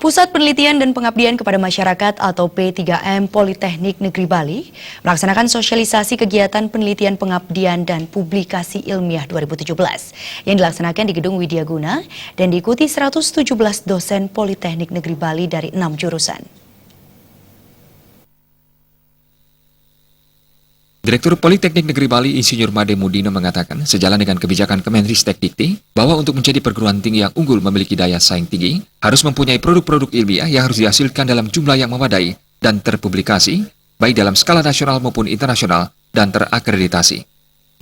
Pusat Penelitian dan Pengabdian kepada Masyarakat atau P3M Politeknik Negeri Bali melaksanakan sosialisasi kegiatan penelitian pengabdian dan publikasi ilmiah 2017 yang dilaksanakan di Gedung Widyaguna dan diikuti 117 dosen Politeknik Negeri Bali dari 6 jurusan. Direktur Politeknik Negeri Bali Insinyur Made Mudino mengatakan sejalan dengan kebijakan Kemenristek-Dikti bahwa untuk menjadi perguruan tinggi yang unggul memiliki daya saing tinggi harus mempunyai produk-produk ilmiah yang harus dihasilkan dalam jumlah yang memadai dan terpublikasi baik dalam skala nasional maupun internasional dan terakreditasi.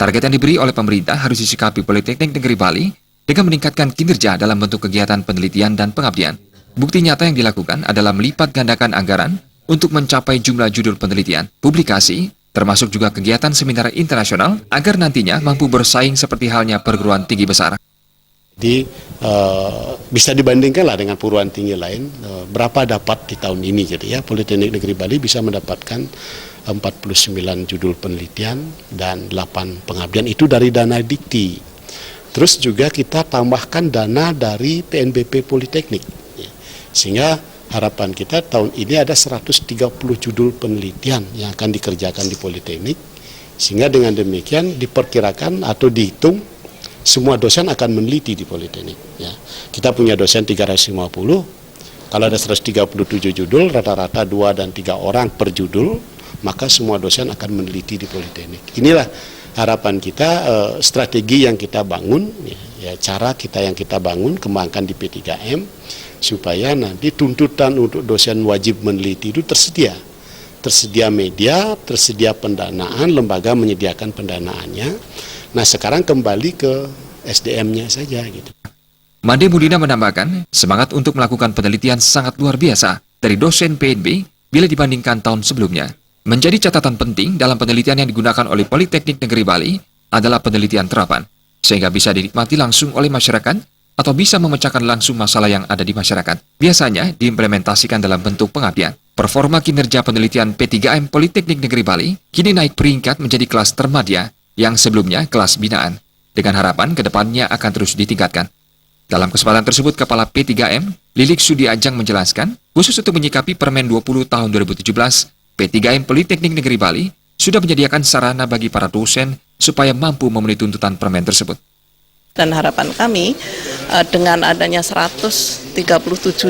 Target yang diberi oleh pemerintah harus disikapi Politeknik Negeri Bali dengan meningkatkan kinerja dalam bentuk kegiatan penelitian dan pengabdian. Bukti nyata yang dilakukan adalah melipat gandakan anggaran untuk mencapai jumlah judul penelitian, publikasi, termasuk juga kegiatan seminar internasional agar nantinya mampu bersaing seperti halnya perguruan tinggi besar. Bisa dibandingkanlah dengan perguruan tinggi lain, berapa dapat di tahun ini. Jadi ya, Politeknik Negeri Bali bisa mendapatkan 49 judul penelitian dan 8 pengabdian itu dari dana Dikti. Terus juga kita tambahkan dana dari PNBP Politeknik, sehingga harapan kita tahun ini ada 130 judul penelitian yang akan dikerjakan di Politeknik, sehingga dengan demikian diperkirakan atau dihitung semua dosen akan meneliti di Politeknik. Ya. Kita punya dosen 350, kalau ada 137 judul, rata-rata 2 dan 3 orang per judul, maka semua dosen akan meneliti di Politeknik. Inilah harapan kita, strategi yang kita bangun, ya, cara kita yang kita bangun, kembangkan di P3M, supaya nanti tuntutan untuk dosen wajib meneliti itu tersedia. Tersedia media, tersedia pendanaan, lembaga menyediakan pendanaannya. Nah, sekarang kembali ke SDM-nya saja gitu. Made Mudina menambahkan, semangat untuk melakukan penelitian sangat luar biasa dari dosen PNB bila dibandingkan tahun sebelumnya. Menjadi catatan penting dalam penelitian yang digunakan oleh Politeknik Negeri Bali adalah penelitian terapan, sehingga bisa dinikmati langsung oleh masyarakat atau bisa memecahkan langsung masalah yang ada di masyarakat. Biasanya diimplementasikan dalam bentuk pengabdian. Performa kinerja penelitian P3M Politeknik Negeri Bali kini naik peringkat menjadi kelas termadya yang sebelumnya kelas binaan, dengan harapan kedepannya akan terus ditingkatkan. Dalam kesempatan tersebut, Kepala P3M, Lilik Sudiajang menjelaskan, khusus untuk menyikapi Permen 20 tahun 2017, P3M Politeknik Negeri Bali sudah menyediakan sarana bagi para dosen supaya mampu memenuhi tuntutan permen tersebut. Dan harapan kami dengan adanya 137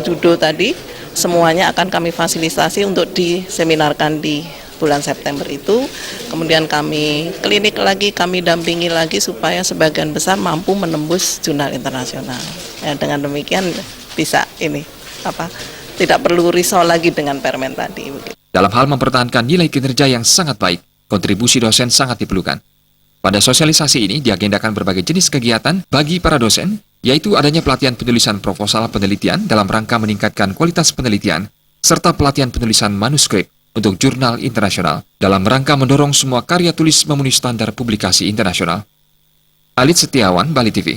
judul tadi, semuanya akan kami fasilitasi untuk diseminarkan di bulan September itu. Kemudian kami klinik lagi, kami dampingi lagi supaya sebagian besar mampu menembus jurnal internasional. Ya, dengan demikian bisa tidak perlu risau lagi dengan permen tadi. Dalam hal mempertahankan nilai kinerja yang sangat baik, kontribusi dosen sangat diperlukan. Pada sosialisasi ini diagendakan berbagai jenis kegiatan bagi para dosen, yaitu adanya pelatihan penulisan proposal penelitian dalam rangka meningkatkan kualitas penelitian, serta pelatihan penulisan manuskrip untuk jurnal internasional dalam rangka mendorong semua karya tulis memenuhi standar publikasi internasional. Alit Setiawan, Bali TV.